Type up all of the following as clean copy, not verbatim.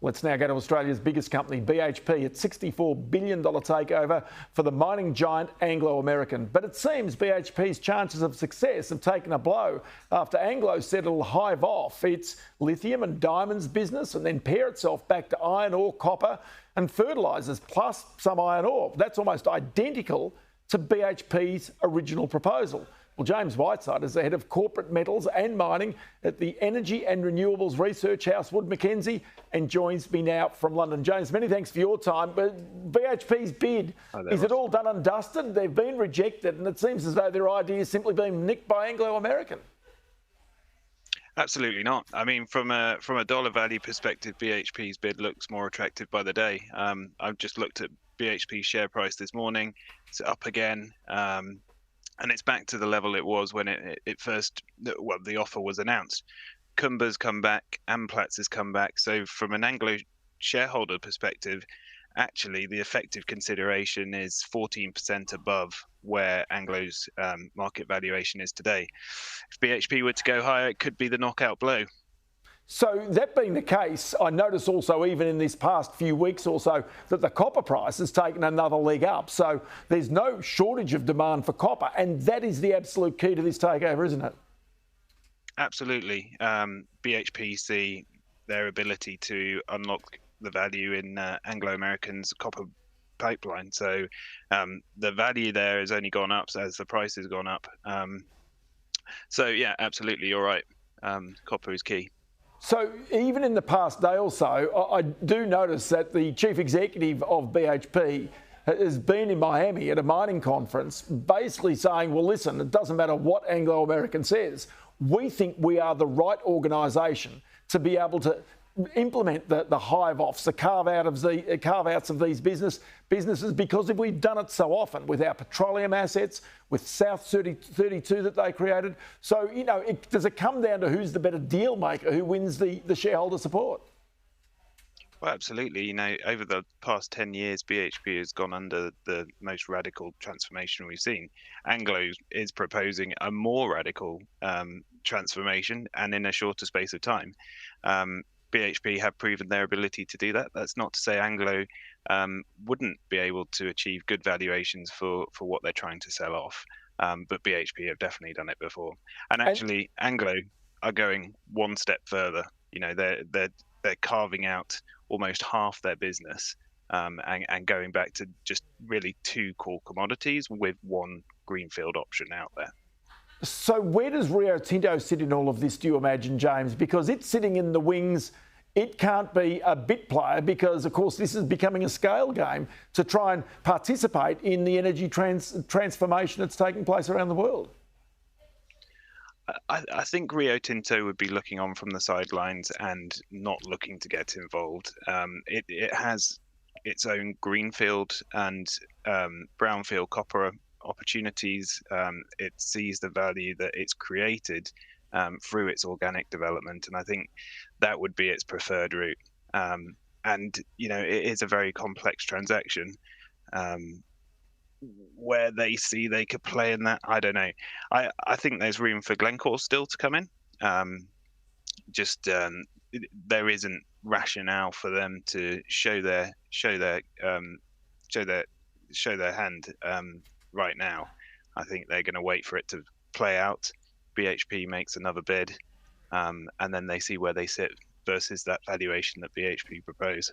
Let's now go to Australia's biggest company, BHP, at $64 billion takeover for the mining giant Anglo American. But it seems BHP's chances of success have taken a blow after Anglo said it'll hive off its lithium and diamonds business and then pair itself back to iron ore, copper and fertilisers, plus some iron ore. That's almost identical to BHP's original proposal. Well, James Whiteside is the head of corporate metals and mining at the Energy and Renewables Research House, Mackenzie, and joins me now from London. James, many thanks for your time. But BHP's bid, is it all done and dusted? They've been rejected, and it seems as though their idea is simply being nicked by Anglo American. Absolutely not. I mean, from a dollar value perspective, BHP's bid looks more attractive by the day. I've just looked at BHP's share price this morning. It's up again. And it's back to the level it was when the offer was announced. Kumba's come back, Amplats has come back. So from an Anglo shareholder perspective, actually the effective consideration is 14% above where Anglo's market valuation is today. If BHP were to go higher, it could be the knockout blow. So that being the case, I notice also even in this past few weeks or so that the copper price has taken another leg up. So there's no shortage of demand for copper, and that is the absolute key to this takeover, isn't it? Absolutely. BHP see their ability to unlock the value in Anglo American's copper pipeline. So the value there has only gone up as the price has gone up. So yeah, absolutely, you're right. Copper is key. So even in the past day or so, I do notice that the chief executive of BHP has been in Miami at a mining conference basically saying, well, listen, it doesn't matter what Anglo American says. We think we are the right organisation to be able to implement the hive-offs, the carve-outs of these businesses, because if we've done it so often with our petroleum assets, with South 32 that they created. So, you know, does it come down to who's the better deal maker, who wins the shareholder support? Well, absolutely. You know, over the past 10 years, BHP has gone under the most radical transformation we've seen. Anglo is proposing a more radical transformation and in a shorter space of time. BHP have proven their ability to do that. That's not to say Anglo wouldn't be able to achieve good valuations for what they're trying to sell off. But BHP have definitely done it before. And actually, Anglo are going one step further. You know, they're carving out almost half their business and going back to just really two core commodities with one greenfield option out there. So where does Rio Tinto sit in all of this, do you imagine, James? Because it's sitting in the wings. It can't be a bit player because, of course, this is becoming a scale game to try and participate in the energy transformation that's taking place around the world. I think Rio Tinto would be looking on from the sidelines and not looking to get involved. It has its own greenfield and brownfield copper opportunities. It sees the value that it's created through its organic development, and I think that would be its preferred route. And you know, it is a very complex transaction. Where they see they could play in that, I don't know. I think there's room for Glencore still to come in. There isn't rationale for them to show their hand right now. I think they're going to wait for it to play out. BHP makes another bid, and then they see where they sit versus that valuation that BHP propose.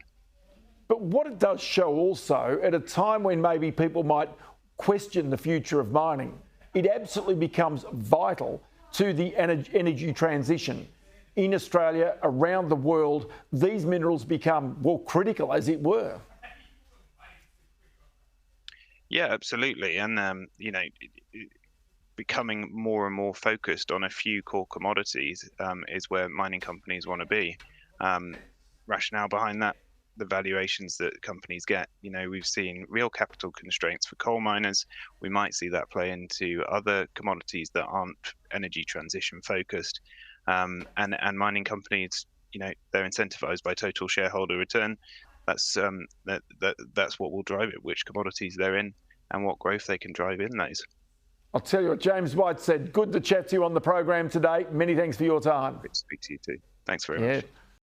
But what it does show also, at a time when maybe people might question the future of mining, it absolutely becomes vital to the energy transition. In Australia, around the world, these minerals become, well, critical, as it were. Yeah, absolutely. And, you know, becoming more and more focused on a few core commodities is where mining companies want to be. Rationale behind that, the valuations that companies get. You know, we've seen real capital constraints for coal miners. We might see that play into other commodities that aren't energy transition focused. And mining companies, you know, they're incentivized by total shareholder return. That's what will drive it, which commodities they're in and what growth they can drive in those. I'll tell you what, James White said, good to chat to you on the program today. Many thanks for your time. Good to speak to you too. Thanks very much.